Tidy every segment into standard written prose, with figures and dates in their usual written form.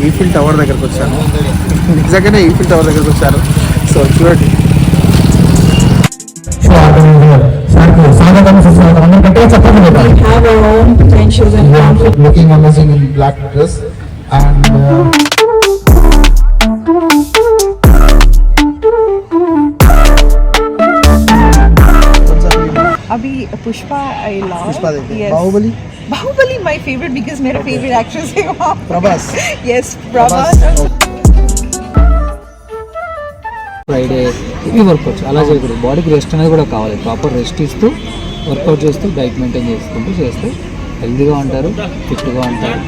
Eiffel tower దగ్గరకు వచ్చాను. నిజంగానే ఈఫిల్ టవర్ దగ్గరకు వచ్చాను. సో చూడండి. Looking amazing in black dress and अभी पुष्पा आई लव पुष्पा देखते हैं. Baahubali Baahubali my favourite because मेरा फेवरेट एक्ट्रेस है वहाँ. प्रभास. यस प्रभास. ఫ్రైడే ఇవి వర్కౌట్స్ అలా చేయకూడదు. బాడీకి రెస్ట్ అనేది కూడా కావాలి. ప్రాపర్ రెస్ట్ ఇస్తూ వర్కౌట్ చేస్తూ డైట్ మెయింటైన్ చేసుకుంటూ చేస్తే హెల్తీగా ఉంటారు, ఫిట్గా ఉంటారు.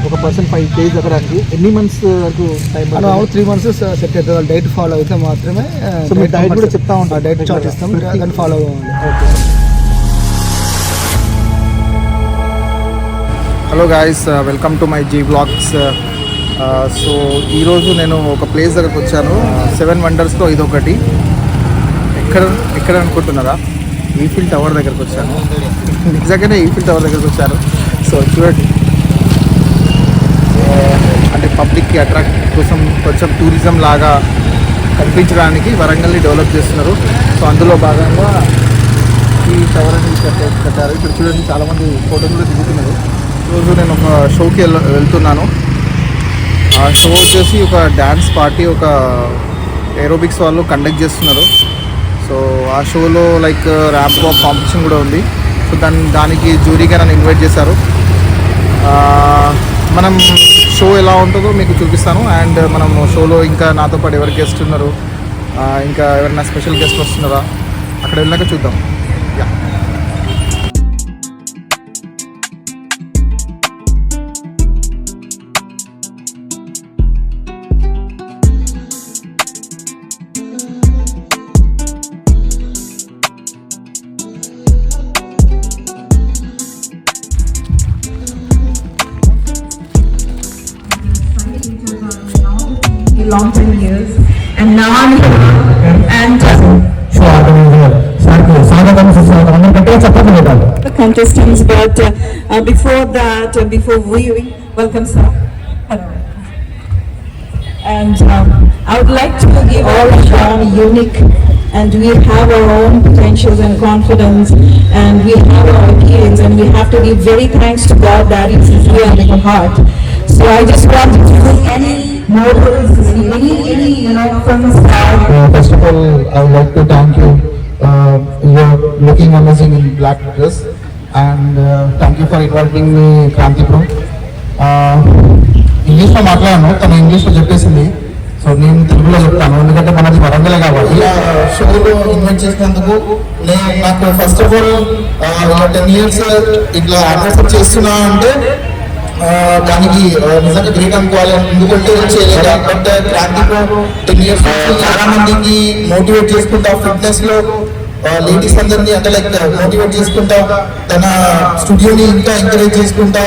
ఒక పర్సన్ 5 days అక్కడానికి ఎన్ని మంత్స్ వరకు టైం? 3 months సెట్ అవుతుంది. వాళ్ళు డైట్ ఫాలో అయితే మాత్రమే. సో మీరు డైట్ కూడా చెప్తా ఉంటారు. డైట్ చార్ట్ ఇస్తాం, దాన్ని ఫాలో అవ్వాలి. Hello guys, welcome to my G vlogs. So ఈరోజు నేను ఒక ప్లేస్ దగ్గరకు వచ్చాను. 7 వండర్స్లో ఇదొకటి. ఎక్కడ అనుకుంటున్నారా? ఈఫిల్ టవర్ దగ్గరకు వచ్చాను. నిజంగానే ఈఫిల్ టవర్ దగ్గరకు వచ్చాను. సో చూడండి, అంటే పబ్లిక్కి అట్రాక్ట్ కోసం కొంచెం టూరిజం లాగా కనిపించడానికి వరంగల్ని డెవలప్ చేస్తున్నారు. సో అందులో భాగంగా ఈ టవర్ అనేది కట్టారు. ఇక్కడ చూడండి, చాలామంది ఫోటోలు కూడా దిగుతున్నారు. ఈరోజు నేను ఒక షోకి వెళ్తున్నాను. ఆ షో వచ్చేసి ఒక డ్యాన్స్ పార్టీ, ఒక ఏరోబిక్స్ వాళ్ళు కండక్ట్ చేస్తున్నారు. సో ఆ షోలో లైక్ ర్యాంప్ వాక్ కాంపిటీషన్ కూడా ఉంది. సో దానికి జ్యూరీగా నన్ను ఇన్వైట్ చేశారు. మనం షో ఎలా ఉంటుందో మీకు చూపిస్తాను. అండ్ మనం షోలో ఇంకా నాతో పాటు ఎవరు గెస్ట్ ఉన్నారు, ఇంకా ఎవరైనా స్పెషల్ గెస్ట్ వస్తున్నారా, అక్కడ వెళ్ళాక చూద్దాం. Yeah. long 10 years and now I'm here and the contestants, but before that, before we welcome sir. Hello. And I would like to give all Sean unique, and we have our own potentials and confidence, and we have our opinions, and we have to give very thanks to God that He is here in our heart. So I just want to do any more any from the start. First of all, I would like to thank you. You're looking amazing in black dress, and thank you for inviting me, Kranti bro. ఇంగ్లీష్లో మాట్లాడాను, తను ఇంగ్లీష్లో చెప్పేసింది. So నేను తెలుగులో చెప్తాను, ఎందుకంటే మనది వరంగలే కాబట్టి. ఇలా షోలో ఇన్వైట్ చేసినందుకు నాకు ఫస్ట్ ఆఫ్ ఆల్ 10 years ఇట్లా యాక్సెప్ట్ చేస్తున్నా అంటే దానికి నిజంగా గ్రేట్ అనుకోవాలి. ఎందుకంటే బట్ క్రాంతిలో 10 years చాలా మందికి మోటివేట్ చేసుకుంటా, ఫిట్నెస్ లో లేడీస్ అందరినీ అంటే లైక్ మోటివేట్ చేసుకుంటా, తన స్టూడియోని ఇంకా ఎంకరేజ్ చేసుకుంటా.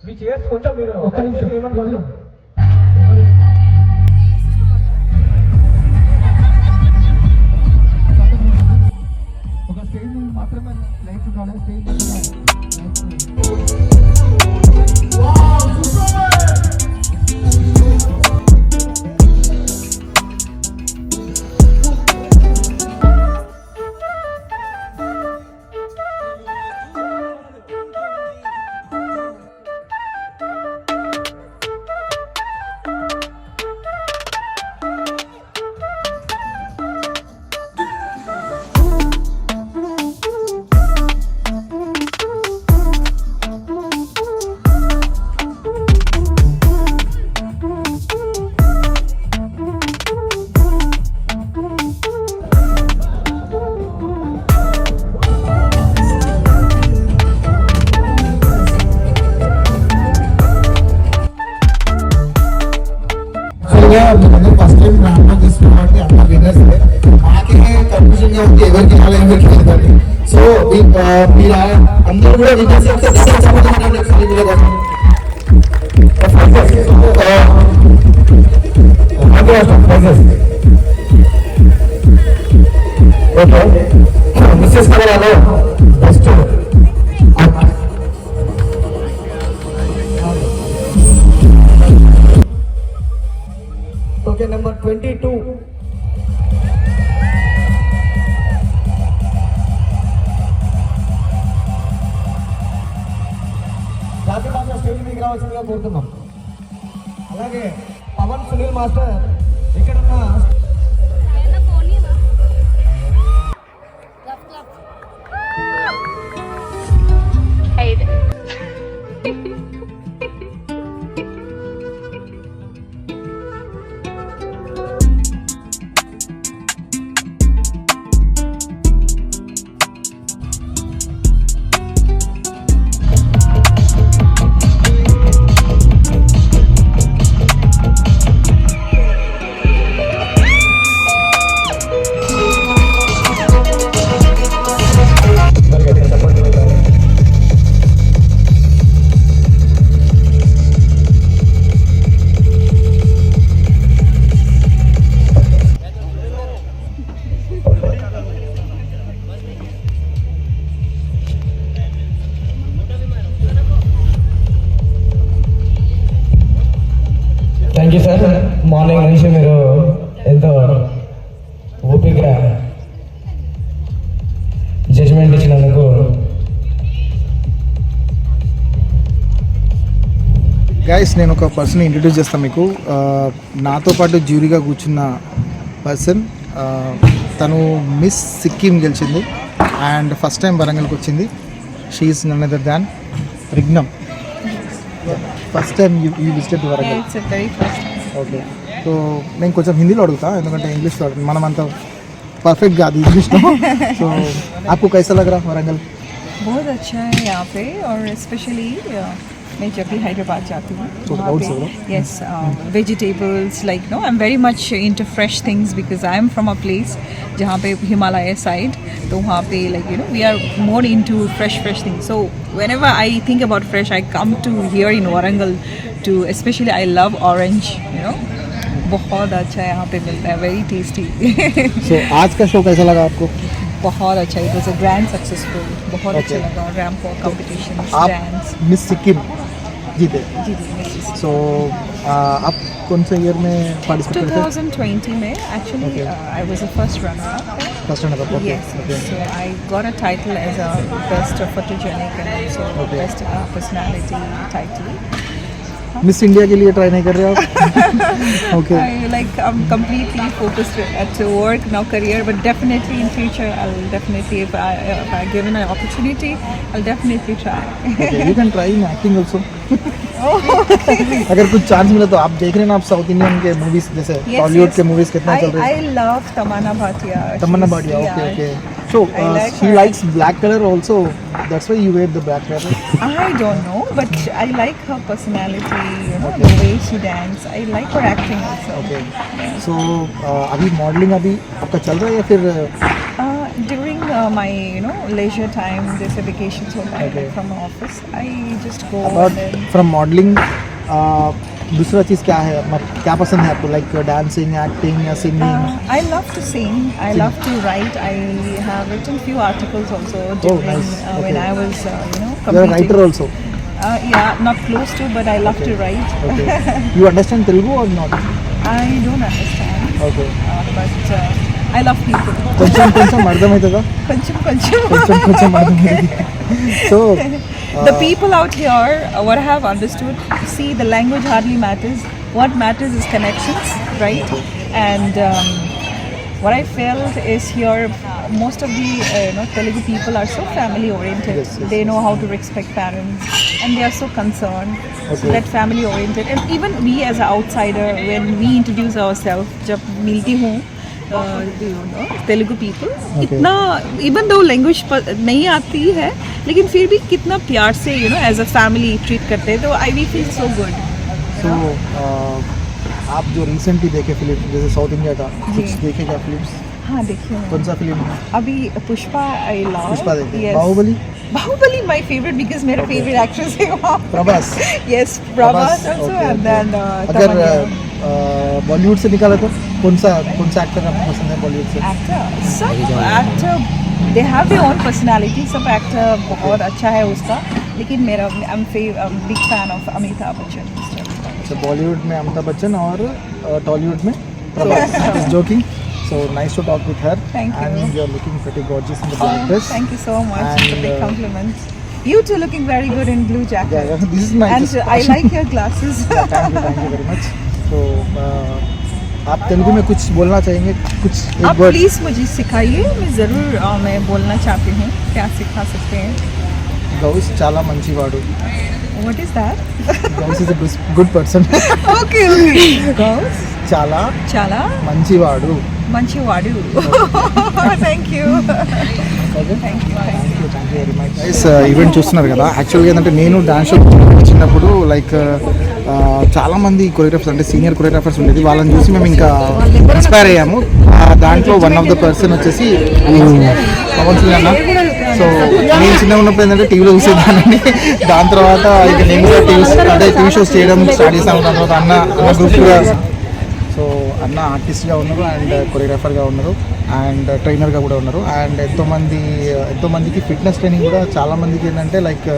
మీ చేసి కొంచెం మీరు ఒక్క నిమిషం ఏమనుకోండి. ఒక స్టేజ్ మాత్రమే లైట్స్ ఉండాలి. స్టేజ్ ఫస్ట్ టైం రామ్లో తీసుకున్నామంటే అన్న విన్నర్స్ మాకే కన్ఫ్యూజన్ గా ఉంది ఎవరికి ఇవ్వాలి ఎవరికి లేదండి. సో మీరు అందరూ కూడా విన్నర్స్ ఓకే మిస్సెస్ కలరాలో ఫస్ట్ ఓకే నెంబర్ 22 జాతి భాష స్టేజ్ మీదకి రావాల్సిందిగా కోరుతున్నాం. అలాగే పవన్ సునీల్ మాస్టర్ ఇక్కడ ఉన్న థ్యాంక్ యూ సార్. మార్నింగ్ నుంచి మీరు ఎంతో ఓపిక జడ్జిమెంట్ ఇచ్చినందుకు గైస్ నేను ఒక పర్సన్ ఇంట్రడ్యూస్ చేస్తాను మీకు. నాతో పాటు జ్యూరీగా కూర్చున్న పర్సన్ తను మిస్ సిక్కిం గెలిచింది అండ్ ఫస్ట్ టైం వరంగల్కి వచ్చింది. షీఈస్ నన్ అదర్ దాన్ రిగ్నమ్. First time you visited Warangal? Okay. So నేను కొంచెం హిందీలో అడుగుతా ఎందుకంటే ఇంగ్లీష్లో అడుగుతాను, మనం అంత परफेक्ट गा दी इंग्लिश में। सो आपको कैसा लग रहा वरंगल? बहुत अच्छा है यहाँ पे, और स्पेशली मैं जब भी हैदराबाद जाती हूँ वहाँ पे yes vegetables like no I am very much into fresh things because I am from a place जहाँ पे हिमालय साइड, तो वहाँ पे like you know we are more into fresh things. So whenever I think about fresh I come to here in Warangal to, especially I love orange, you know, बहुत अच्छा यहाँ पे मिलता है, वेरी टेस्टी. So आज का show कैसा लगा आपको? बहुत अच्छा, it was a grand successful, बहुत अच्छा लगा. Ramp walk competition, dance. Miss Sikkim जीते? जी मिस. सो आप कौन से ईयर में पार्टिसिपेट करते हैं? 2020 में actually I was the first runner up. First runner up, okay. Yes. So I got a title as a best photogenic and also best personality title. Miss India के लिए try नहीं कर रहे आप? Okay. I'm completely focused at work now, career, but definitely in future I'll definitely if I given an opportunity I'll definitely try. Okay, you can try in acting also. अगर कुछ chance मिले तो आप देख रहे हैं ना, आप साउथ इंडियन के मूवीज जैसे बॉलीवुड के मूवीज कितना चल रहे हैं? I love Tamanna Bhatia. Tamanna Bhatia, okay. So she likes black color also. That's why you wear the black color. I don't know, but I like her personality, you know, the way she dance. I like her acting also. Okay. So अभी modelling अभी आपका चल रहा है या फिर? During my leisure time, जैसे vacations होता है Okay. from office, I just go about and then from modelling दूसरा चीज़ क्या है, क्या पसंद है आपको, लाइक डांसिंग, एक्टिंग या singing? I love to sing. I love to write. I have written few articles also during nice. when Okay. I was you are competing. Writer also? Yeah, not close to, but I love to write. Okay, you understand Telugu or not? I don't understand, okay, but I love people. కొంచెం కొంచెం అర్థమవుతుందా? కొంచెం కొంచెం కొంచెం అర్థమవుతుంది. So The people out here, what I have understood, see, the language hardly matters. What matters is connections, right? And what I felt is here, most of the Telugu people are so family oriented. Yes, yes, They know how to respect parents, and they are so concerned. So Okay. that family oriented, and even we as an outsider, when we introduce ourselves, जब मिलती हूँ Telugu people, इतना even though language नहीं आती है, लेकिन फिर भी कितना प्यार से एज अ फैमिली ट्रीट करते हैं, तो आई वी फील सो गुड. सो आप जो रिसेंटली देखे फिल्म, जैसे साउथ इंडिया का कुछ जी. देखे क्या फिल्म्स? हाँ देखिए, कौन सा फिल्म? अभी पुष्पा आई लव. पुष्पा देखे. Baahubali? Baahubali my favourite because मेरा फेवरेट एक्ट्रेस है वहाँ. Prabhas? Yes, Prabhas also, okay, and okay. Then अगर बॉलीवुड से निकाला तो कौन सा एक्टर आपको पसंद है बॉलीवुड से? एक्टर, सब actor they have their own personality. सब एक्टर बहुत अच्छा है उसका, लेकिन मेरा I am big fan of Amitabh Bachchan. So Bollywood में अमिताभ बच्चन और टॉलीवुड में Prabhas. Just joking. So nice to talk with her. Thank you. And you are looking pretty gorgeous in the black dress. Thank you so much. It's a And, big compliment. You two looking very good in blue jacket. Yeah, this is my. And just- I like your glasses. thank you very much. So आप तेलुगु में कुछ बोलना चाहेंगे, कुछ एक आप word? Please मुझे सिखाइए, मैं ज़रूर मैं बोलना चाहती हूँ. क्या सिखा सकते हैं? గౌస్ చాలా మంచివాడు. What is that? Ghouse is a good person. Okay. Girls, చాలా చాలా మంచివాడు. మంచివాడు. Thank you. Thank you. Event చూస్తున్నారు కదా, యాక్చువల్గా ఏంటంటే నేను డాన్స్ షో చిన్నప్పుడు లైక్ చాలా మంది కొరియోగ్రాఫర్స్ అంటే సీనియర్ కొరియోగ్రాఫర్స్ ఉండేది, వాళ్ళని చూసి మేము ఇంకా ఇన్స్పైర్ అయ్యాము. దాంట్లో వన్ ఆఫ్ ద పర్సన్ వచ్చేసి పవన్ కళ్యాణ్ అన్న. సో నేను చిన్నగా ఉన్నప్పుడు ఏంటంటే టీవీలో చూసేదాన్ని, దాని తర్వాత ఇక నేను కూడా టీవీ షోస్ చేయడం స్టార్ట్ చేశాను. దాని తర్వాత అన్న గ్రూప్గా, సో అన్న ఆర్టిస్ట్గా ఉన్నారు అండ్ కొరియోగ్రాఫర్గా ఉన్నారు అండ్ ట్రైనర్గా కూడా ఉన్నారు. అండ్ ఎంతోమందికి ఫిట్నెస్ ట్రైనింగ్ కూడా చాలామందికి ఏంటంటే లైక్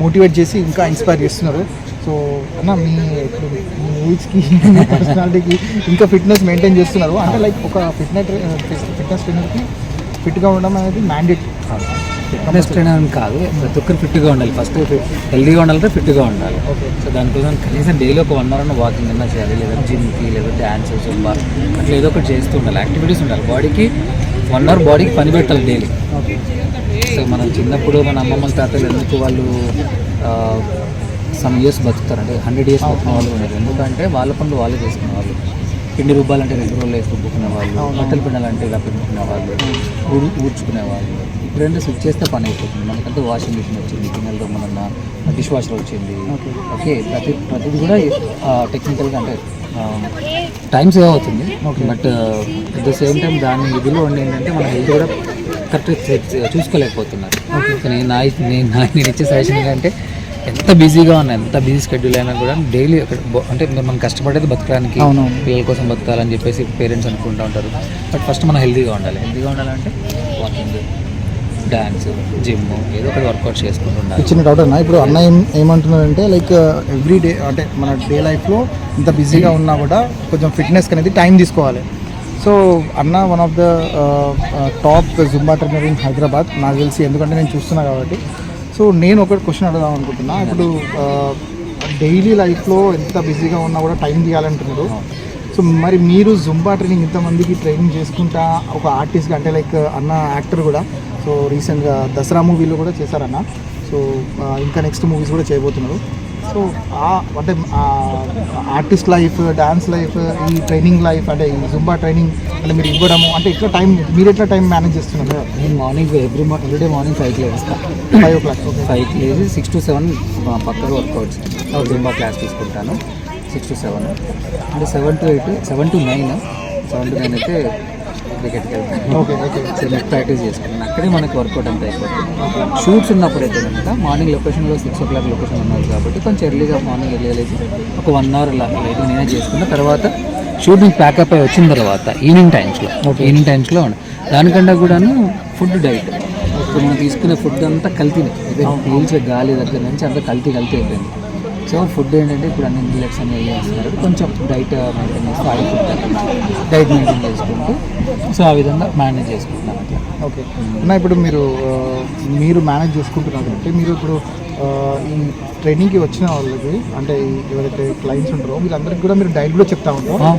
మోటివేట్ చేసి ఇంకా ఇన్స్పైర్ చేస్తున్నారు. సో అన్న మీ ఏజ్కి, మీ పర్సనాలిటీకి ఇంకా ఫిట్నెస్ మెయింటైన్ చేస్తున్నారు అంటే లైక్ ఒక ఫిట్నెస్ ట్రైనర్కి ఫిట్గా ఉండడం అనేది మ్యాండేట్. ఫిట్నెస్ ట్రైనర్ అని కాదు, ప్రతి ఒక్కరు ఫిట్గా ఉండాలి. ఫస్ట్ హెల్దీగా ఉండాలంటే ఫిట్గా ఉండాలి. సో దానికోసం కనీసం డైలీ ఒక 1 hour వాకింగ్ అన్నా చేయాలి, లేదా జిమ్కి, లేదా డ్యాన్స్, జుంబా, అట్లా ఏదో ఒకటి చేస్తూ ఉండాలి. యాక్టివిటీస్ ఉండాలి. బాడీకి 1 hour బాడీకి పని పెట్టాలి డైలీ. సో మనం చిన్నప్పుడు మన అమ్మమ్మల తాతలు ఎందుకు వాళ్ళు సమ్ ఇయర్స్ బతుకుతారు అంటే 100 years బతుకున్న వాళ్ళు ఉన్నారు. ఎందుకంటే వాళ్ళ పనులు వాళ్ళే చేసుకునే వాళ్ళు. పిండి రుబ్బాలంటే 2 రోజులు వేసి రుబ్బుకునే వాళ్ళు, బట్టలు పిండాలంటే ఇలా పిండుకునే వాళ్ళు, ఊడ్చుకునే వాళ్ళు. ఇప్పుడంటే స్విచ్ చేస్తే పని అయిపోతుంది. మనకంటే వాషింగ్ మిషన్ వచ్చింది, గిన్నెలతో మన డిష్ వాషర్ వచ్చింది. ఓకే, ప్రతిది కూడా టెక్నికల్గా అంటే టైం సేవ్ అవుతుంది. But at the same time దాని ఇదిలో ఉండి ఏంటంటే మన హెల్త్ కూడా కరెక్ట్గా చూసుకోలేకపోతున్నారు. నేను ఇచ్చే సజెషన్ ఏంటంటే ఎంత బిజీగా ఉన్నా, ఎంత బిజీ షెడ్యూల్ అయినా కూడా డైలీ అంటే మనం కష్టపడేది బతకడానికి, పిల్లల కోసం బతకాలని చెప్పేసి పేరెంట్స్ అనుకుంటూ ఉంటారు. బట్ ఫస్ట్ మనం హెల్తీగా ఉండాలి. హెల్తీగా ఉండాలంటే వాకింగ్, డ్యాన్స్, జిమ్, ఏదో ఒకటి వర్కౌట్ చేసుకుంటున్నారు. చిన్న డౌట్ అన్న, ఇప్పుడు అన్న ఏమంటున్నారంటే లైక్ ఎవ్రీ డే అంటే మన డే లైఫ్లో ఇంత బిజీగా ఉన్నా కూడా కొంచెం ఫిట్నెస్కి అనేది టైం తీసుకోవాలి. సో అన్న one of the top Zumba trainer in Hyderabad నాకు తెలిసి, ఎందుకంటే నేను చూస్తున్నా కాబట్టి. సో నేను ఒకటి క్వశ్చన్ అడుగుదాం అనుకుంటున్నా. ఇప్పుడు డైలీ లైఫ్లో ఎంత బిజీగా ఉన్నా కూడా టైం తీయాలంటున్నారు. సో మరి మీరు జుంబా ట్రైనింగ్ ఇంతమందికి ట్రైనింగ్ చేసుకుంటా ఒక ఆర్టిస్ట్గా అంటే లైక్ అన్న యాక్టర్ కూడా, సో రీసెంట్గా దసరా మూవీలో కూడా చేశారన్న. సో ఇంకా నెక్స్ట్ మూవీస్ కూడా చేయబోతున్నారు. సో అంటే ఆర్టిస్ట్ లైఫ్, డాన్స్ లైఫ్, ఈ ట్రైనింగ్ లైఫ్ అంటే ఈ జుంబా ట్రైనింగ్ అంటే మీరు ఇవ్వడము అంటే ఎట్లా టైం, మీరు ఎట్లా టైం మేనేజ్ చేస్తున్నారు? నేను మార్నింగ్ ఎవ్రీడే మార్నింగ్ 5కి లేస్తాను. 5 o'clock. 5కి లేచి 6 to 7 పక్కగా వర్కౌట్స్ జుంబా క్లాస్ తీసుకుంటాను. 6 to 7 అంటే 7 to 9 అయితే క్రికెట్కి వెళ్తాను. Okay okay so net practice చేసుకున్నాను. అక్కడే మనకి వర్కౌట్ అంతా అయిపోతుంది. షూట్స్ ఉన్నప్పుడు అయితే కనుక మార్నింగ్ లొకేషన్లో 6 o'clock లొకేషన్ ఉన్నారు కాబట్టి కొంచెం ఎర్లీగా మార్నింగ్ వెళ్ళేసి ఒక 1 hour లైట్ నేనే చేసుకున్న తర్వాత షూటింగ్ ప్యాకప్ అయి వచ్చిన తర్వాత ఈవినింగ్ టైమ్స్లో దానికంటే కూడాను ఫుడ్ డైట్. ఇప్పుడు మనం తీసుకునే ఫుడ్ అంతా కల్తీనే, పీల్చే గాలి దగ్గర నుంచి అంతా కల్తీ అయిపోయింది. సో ఫుడ్ ఏంటంటే ఇప్పుడు అన్ని మిల్లెట్స్ అనేవి వేస్తున్నారు, కొంచెం డైట్ మెయింటైన్ చేస్తూ ఆయిల్ ఫుడ్ డైట్ మెయింటైన్ చేసుకుంటూ సో ఆ విధంగా మేనేజ్ చేసుకుంటున్నాం అట్లా. ఓకే అన్న, ఇప్పుడు మీరు మేనేజ్ చేసుకుంటున్నారు అంటే మీరు ఇప్పుడు ఈ ట్రైనింగ్కి వచ్చిన వాళ్ళకి అంటే ఎవరైతే క్లయింట్స్ ఉంటారో వీళ్ళందరికీ కూడా మీరు డైట్ కూడా చెప్తా ఉంటారు,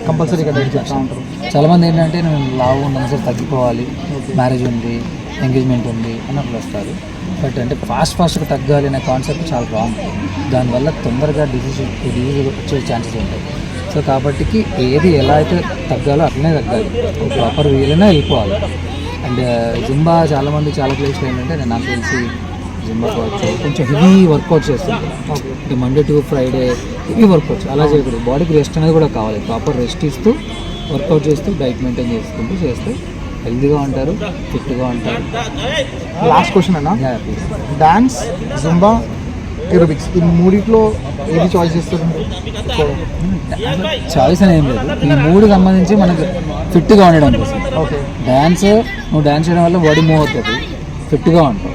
కంపల్సరీగా డైట్ చెప్తా ఉంటారు. చాలామంది ఏంటంటే నేను లావు ఉన్నాను సార్, తగ్గిపోవాలి, మ్యారేజ్ ఉంది, ఎంగేజ్మెంట్ ఉంది అన్నట్లు వస్తారు. బట్ అంటే ఫాస్ట్గా తగ్గాలి అనే కాన్సెప్ట్ చాలా రాంగ్. దానివల్ల తొందరగా డిసీజ్ వచ్చే ఛాన్సెస్ ఉంటాయి. సో కాబట్టికి ఏది ఎలా అయితే తగ్గాలో అట్లనే తగ్గాలి, ప్రాపర్ వేలోనే వెళ్ళిపోవాలి. అండ్ జింబా చాలామంది చాలా ప్లేస్లో ఏంటంటే నేను నాకు తెలిసి జింబా కావచ్చు కొంచెం హెవీ వర్కౌట్ చేస్తుంది. అంటే Monday to Friday heavy workouts అలా చేయకూడదు. బాడీకి రెస్ట్ అనేది కూడా కావాలి. ప్రాపర్ రెస్ట్ ఇస్తూ వర్కౌట్ చేస్తూ డైట్ మెయింటైన్ చేసుకుంటూ చేస్తే హెల్తీగా ఉంటారు, ఫిట్గా ఉంటారు. లాస్ట్ క్వశ్చన్ అన్న, డాన్స్, జుంబా, ఏరోబిక్స్ ఈ మూడిట్లో ఏది చాయిస్ చేస్తారు? చాయిస్ అని ఏం లేదు, ఈ మూడు సంబంధించి మనకు ఫిట్గా ఉండడం కోసం. ఓకే, నువ్వు డాన్స్ చేయడం వల్ల బాడీ మూవ్ అవుతుంది, ఫిట్గా ఉంటావు.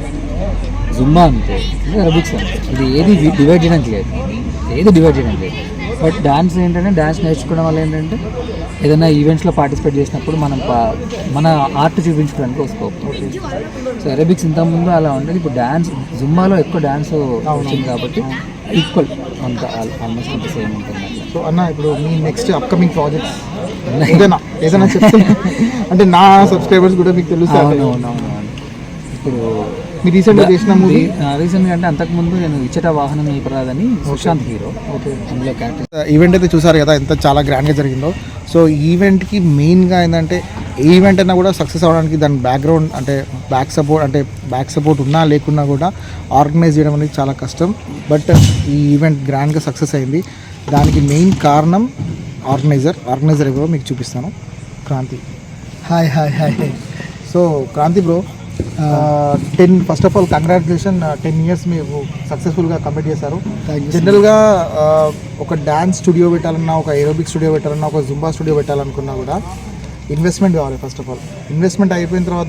జుంబా అంతే, ఏరోబిక్స్ అంతే. ఇది ఏది డివైడ్ చేయడానికి లేదు. బట్ డాన్స్ ఏంటంటే డాన్స్ నేర్చుకోవడం వల్ల ఏంటంటే ఏదైనా ఈవెంట్స్లో పార్టిసిపేట్ చేసినప్పుడు మన ఆర్ట్ చూపించుకోవడానికి వస్తుంది. సో ఏరోబిక్స్ ఇంతకుముందు అలా ఉండేది, ఇప్పుడు డాన్స్ జుంబాలో ఎక్కువ డాన్స్ వచ్చింది కాబట్టి ఈక్వల్ అంత ఆల్మోస్ట్ అంత సేమ్ ఉంటుంది. సో అన్న, ఇప్పుడు మీ నెక్స్ట్ అప్కమింగ్ ప్రాజెక్ట్స్ ఏదైనా చెప్తే అంటే నా సబ్స్క్రైబర్స్ కూడా మీకు తెలుసు. ఇప్పుడు మీరు రీసెంట్గా చేసిన మూవీ రీసెంట్గా అంటే అంతకుముందు నేను ఇచ్చట వాహనం ప్రదాదని సుశాంత్ హీరో. ఓకే, అందులో క్యారెక్టర్ ఈవెంట్ అయితే చూసారు కదా ఎంత చాలా గ్రాండ్గా జరిగిందో. సో ఈవెంట్కి మెయిన్గా ఏంటంటే ఏ ఈవెంట్ అయినా కూడా సక్సెస్ అవ్వడానికి దాని బ్యాక్గ్రౌండ్ అంటే బ్యాక్ సపోర్ట్ ఉన్నా లేకున్నా కూడా ఆర్గనైజ్ చేయడం అనేది చాలా కష్టం. బట్ ఈ ఈవెంట్ గ్రాండ్గా సక్సెస్ అయింది. దానికి మెయిన్ కారణం ఆర్గనైజర్ ఎవరో మీకు చూపిస్తాను. Kranthi. Hi. So Kranthi bro, first of all congratulation, 10 years మీరు సక్సెస్ఫుల్గా కంప్లీట్ చేశారు. జనరల్గా ఒక డ్యాన్స్ స్టూడియో పెట్టాలన్నా, ఒక ఏరోబిక్ స్టూడియో పెట్టాలన్నా, ఒక జుంబా స్టూడియో పెట్టాలనుకున్నా కూడా ఇన్వెస్ట్మెంట్ కావాలి. ఫస్ట్ ఆఫ్ ఆల్ ఇన్వెస్ట్మెంట్ అయిపోయిన తర్వాత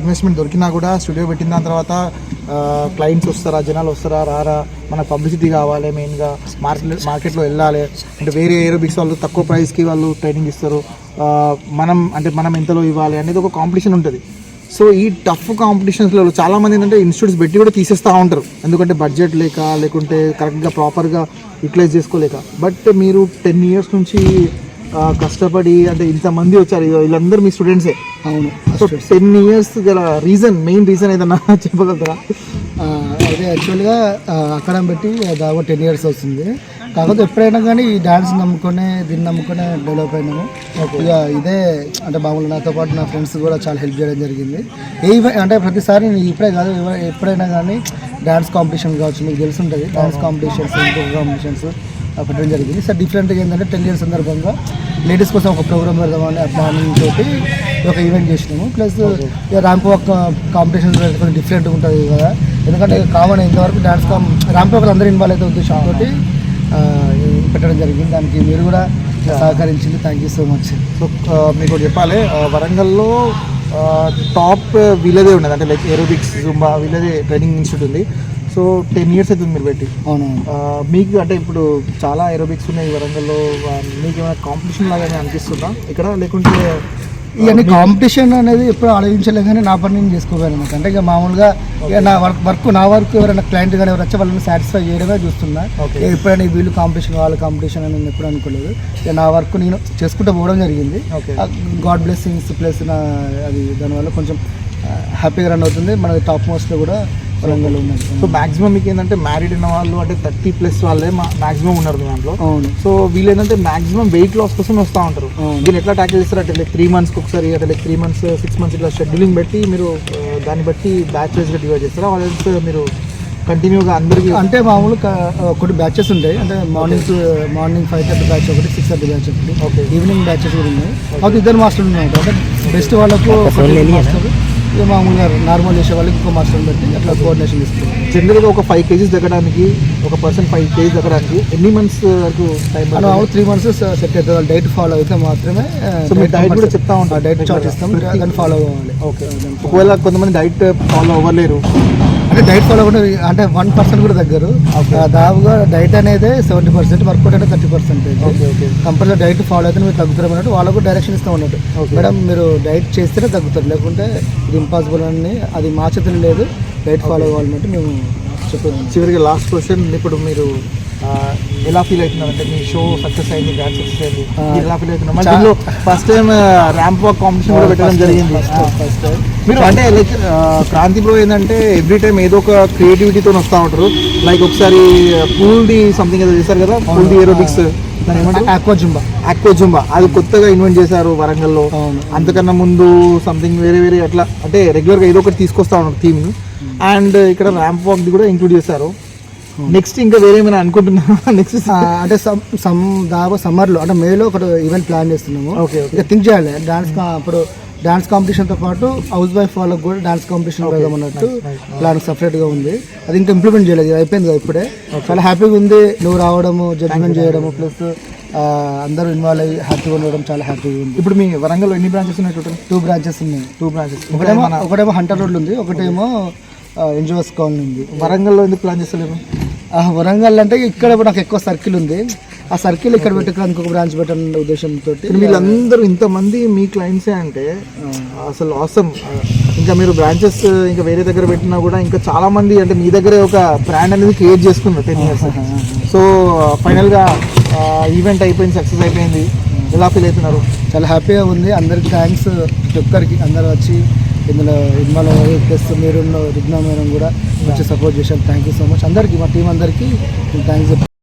ఇన్వెస్ట్మెంట్ దొరికినా కూడా స్టూడియో పెట్టిన దాని తర్వాత క్లయింట్స్ వస్తారా, జనాలు వస్తారా రారా, మనకు పబ్లిసిటీ కావాలి, మెయిన్గా మార్కెట్లో వెళ్ళాలి. అంటే వేరే ఏరోబిక్స్ వాళ్ళు తక్కువ ప్రైస్కి వాళ్ళు ట్రైనింగ్ ఇస్తారు, మనం ఎంతలో ఇవ్వాలి అనేది ఒక కాంపిటీషన్ ఉంటుంది. సో ఈ టఫ్ కాంపిటీషన్స్లో చాలామంది ఏంటంటే ఇన్స్టిట్యూట్స్ పెట్టి కూడా తీసేస్తూ ఉంటారు, ఎందుకంటే బడ్జెట్ లేకుంటే కరెక్ట్గా ప్రాపర్గా యూటిలైజ్ చేసుకోలేక. బట్ మీరు 10 years నుంచి కష్టపడి అంటే ఇంతమంది వచ్చారు, వీళ్ళందరూ మీ స్టూడెంట్సే. అవును. సో 10 years గల మెయిన్ రీజన్ ఏదన్నా చెప్పగలుగుతారా? అదే యాక్చువల్గా అక్కడ బట్టి దాదాపు 10 years వస్తుంది. కాకపోతే ఎప్పుడైనా కానీ ఈ డ్యాన్స్ దీన్ని నమ్ముకునే డెవలప్ అయినాము. ఇక ఇదే అంటే మామూలు నాతో పాటు నా ఫ్రెండ్స్ కూడా చాలా హెల్ప్ చేయడం జరిగింది. అంటే ప్రతిసారి ఇప్పుడే కాదు, ఎప్పుడైనా కానీ డ్యాన్స్ కాంపిటీషన్ కావచ్చు, మీకు తెలుసుంటుంది డ్యాన్స్ కాంపిటీషన్స్, ఇంకొక కాంపిటీషన్స్ పెట్టడం జరిగింది. సార్ డిఫరెంట్గా ఏంటంటే 10 years సందర్భంగా లేడీస్ కోసం ఒక ప్రోగ్రామ్ పెడదామని ప్లానింగ్ తోటి ఒక ఈవెంట్ చేసినాము. ప్లస్ ర్యాంప్ వాక్ కాంపిటీషన్ కొంచెం డిఫరెంట్గా ఉంటుంది కదా, ఎందుకంటే కామన్ ఇంతవరకు డ్యాన్స్ ర్యాంప్ వాక్ అందరూ ఇన్వాల్వ్ అయితే ఉద్దేశంతో పెట్టడం జరిగింది. దానికి మీరు కూడా సహకరించింది, thank you so much. So మీకు చెప్పాలి, వరంగల్లో టాప్ వీళ్ళదే ఉన్నది, అంటే లైక్ ఏరోబిక్స్, జుంబా వీళ్ళదే ట్రైనింగ్ ఇన్స్టిట్యూట్ ఉంది. సో 10 years అవుతుంది మీరు పెట్టి. అవును. మీకు అంటే ఇప్పుడు చాలా ఏరోబిక్స్ ఉన్నాయి వరంగల్లో, మీకు ఏమైనా కాంపిటీషన్ లాగానే అనిపిస్తుందా ఇక్కడ, లేకుంటే ఇవన్నీ కాంపిటీషన్ అనేది ఎప్పుడు ఆలోచించలేదు కానీ నా పని నేను చేసుకోగలను అనమాట. అంటే ఇక మామూలుగా ఇక నా వర్క్ ఎవరైనా క్లయింట్ కానీ ఎవరు వచ్చి వాళ్ళని సాటిస్ఫై చేయడమే చూస్తున్నా. ఎప్పుడైనా వీళ్ళు కాంపిటీషన్ వాళ్ళు కాంపిటీషన్ అని నేను ఎప్పుడు అనుకోలేదు. ఇక నా వర్క్ నేను చేసుకుంటూ పోవడం జరిగింది. గాడ్ బ్లెస్సింగ్స్ ప్లస్ అది దానివల్ల కొంచెం హ్యాపీగా రన్ అవుతుంది. మన టాప్ మోస్ట్లో కూడా వరంగల్లో ఉన్నది. సో మాక్సిమం మీకు ఏంటంటే మ్యారీడ్ ఉన్న వాళ్ళు అంటే 30+ వాళ్ళే మాక్సిమం ఉన్నారు దాంట్లో. అవును. సో వీళ్ళు ఏంటంటే మాక్సిమం వెయిట్ లాస్ కోసం వస్తూ ఉంటారు. వీళ్ళు ఎట్లా ట్యాకిల్ చేస్తారు అంటే లైక్ 3 months ఒకసారి, అంటే లైక్ 3 months 6 months ఇట్లా షెడ్యూలింగ్ బట్టి మీరు దాన్ని బట్టి బ్యాచ్ వైజ్గా డివైడ్ చేస్తారా, వాళ్ళ మీరు కంటిన్యూగా అందరికీ అంటే మామూలుగా ఒకటి బ్యాచెస్ ఉంటాయి, అంటే మార్నింగ్ 5:30 బ్యాచ్ ఒకటి, 6:30 బ్యాచ్ ఒకటి, Okay. ఈవినింగ్ బ్యాచెస్ కూడా ఉన్నాయి. అది ఇద్దరు మాస్టర్లు ఉన్నాయి, అంటే బెస్ట్ వాళ్ళకు మాస్టర్, ఇక మామూలుగా నార్మల్ చేసే వాళ్ళకి ఇంకో మాస్టర్ బట్టి అట్లా కోఆర్డినేషన్ ఇస్తుంది. జనరల్గా ఒక 5 kgs తగ్గడానికి ఒక పర్సన్ 5 kgs తగ్గడానికి ఎన్ని మంత్స్ వరకు టైం మనం 3 months సెట్ అవుతుంది, వాళ్ళు డైట్ ఫాలో అయితే మాత్రమే. సో మీరు డైట్ కూడా చెప్తా ఉంటారు, డైట్ చార్ట్ ఇస్తాం, దాన్ని ఫాలో అవ్వాలి. ఓకే. ఒకవేళ కొంతమంది డైట్ ఫాలో అవ్వలేరు, అంటే డైట్ ఫాలో కూడా అంటే 1% కూడా తగ్గరు. దాదాపుగా డైట్ అనేది 70%, వర్కౌట్ అంటే 30%. కంపల్సరీ డైట్ ఫాలో అయితే మీరు తగ్గుతారు అన్నట్టు వాళ్ళకు డైరెక్షన్ ఇస్తాం అన్నట్టు. మేడం మీరు డైట్ చేస్తేనే తగ్గుతారు, లేకుంటే ఇది ఇంపాసిబుల్ అని, అది మా చేతులు లేదు, డైట్ ఫాలో అవ్వాలన్నట్టు మేము చెప్పాము. చివరికి లాస్ట్ క్వశ్చన్, ఇప్పుడు మీరు ఎలా ఫీల్ అవుతున్నారు అంటే మీ షో సక్సెస్ అయింది, డాన్స్ సక్సెస్ అయింది, మీరు ఎలా ఫీల్ అవుతున్నారు? మరి దీనిలో first time ramp walk competition కూడా పెట్టడం జరిగింది. ఫస్ట్ టైం మీరు అంటే లైక్ క్రాంతి బ్రో ఏంటంటే ఎవ్రీ టైం ఏదో ఒక క్రియేటివిటీతో వస్తూ ఉంటారు. లైక్ ఒకసారి పూల్ది సంథింగ్ ఏదో చేశారు కదా, పూల్ది ఏరోబిక్స్, దాని ఏమంటారు, ఆక్వా జుంబా, అది కొత్తగా ఇన్వెంట్ చేశారు వరంగల్లో. అంతకన్నా ముందు సంథింగ్ వేరే అట్లా అంటే రెగ్యులర్గా ఏదో ఒకటి తీసుకొస్తా ఉన్నారు థీమ్. అండ్ ఇక్కడ ర్యాంప్ వాక్ది కూడా ఇంక్లూడ్ చేశారు. నెక్స్ట్ ఇంకా వేరే ఏమైనా అనుకుంటున్నారా? నెక్స్ట్ అంటే దాదాపు సమ్మర్లో అంటే మేలో ఒక ఈవెంట్ ప్లాన్ చేస్తున్నాము. ఓకే. ఇక థింక్ చేయాలి ఇప్పుడు డాన్స్ కాంపిటీషన్తో పాటు హౌస్ వైఫ్ వాళ్ళకి కూడా డాన్స్ కాంపిటీషన్ పెడదామన్నట్టు ప్లాన్ సపరేట్గా ఉంది. అది ఇంకా ఇంప్లిమెంట్ చేయలేదు, అయిపోయింది కదా ఇప్పుడే. చాలా హ్యాపీగా ఉంది, నువ్వు రావడము, జడ్జ్మెంట్ చేయడము, ప్లస్ అందరూ ఇన్వాల్వ్ అయ్యి హ్యాపీగా ఉండడం చాలా హ్యాపీగా ఉంది. ఇప్పుడు మీ వరంగల్లో ఎన్ని బ్రాంచెస్ ఉన్నాయి టోటల్? 2 branches ఉన్నాయి. 2 branches. ఒకటేమో హంటర్ రోడ్లు ఉంది, ఒకటేమో ఎన్జిఓస్ కాలనీ ఉంది. వరంగల్లో ఎందుకు ప్లాన్ చేస్తలేరు? వరంగల్ అంటే ఇక్కడ నాకు ఎక్కువ సర్కిల్ ఉంది, ఆ సర్కిల్ ఇక్కడ పెట్టుకోవడానికి ఇంకొక బ్రాంచ్ పెట్టాలనే ఉద్దేశంతో. వీళ్ళందరూ ఇంతమంది మీ క్లయింట్సే అంటే అసలు ఆసమ్. ఇంకా మీరు బ్రాంచెస్ ఇంకా వేరే దగ్గర పెట్టినా కూడా ఇంకా చాలా మంది అంటే మీ దగ్గరే ఒక బ్రాండ్ అనేది క్రియేట్ చేసుకున్నారు 10 years. సో ఫైనల్గా ఈవెంట్ అయిపోయింది, సక్సెస్ అయిపోయింది, ఎలా ఫీల్ అవుతున్నారు? చాలా హ్యాపీగా ఉంది. అందరికి థ్యాంక్స్, ప్రతి ఒక్కరికి అందరూ వచ్చి ఇందులో ఇన్వాల్వ్ అయ్యి, ప్లస్ మీరు రిజ్నా మేడం కూడా మంచి సపోర్ట్ చేశారు. థ్యాంక్ యూ సో మచ్ అందరికీ, మా టీం అందరికీ థ్యాంక్స్.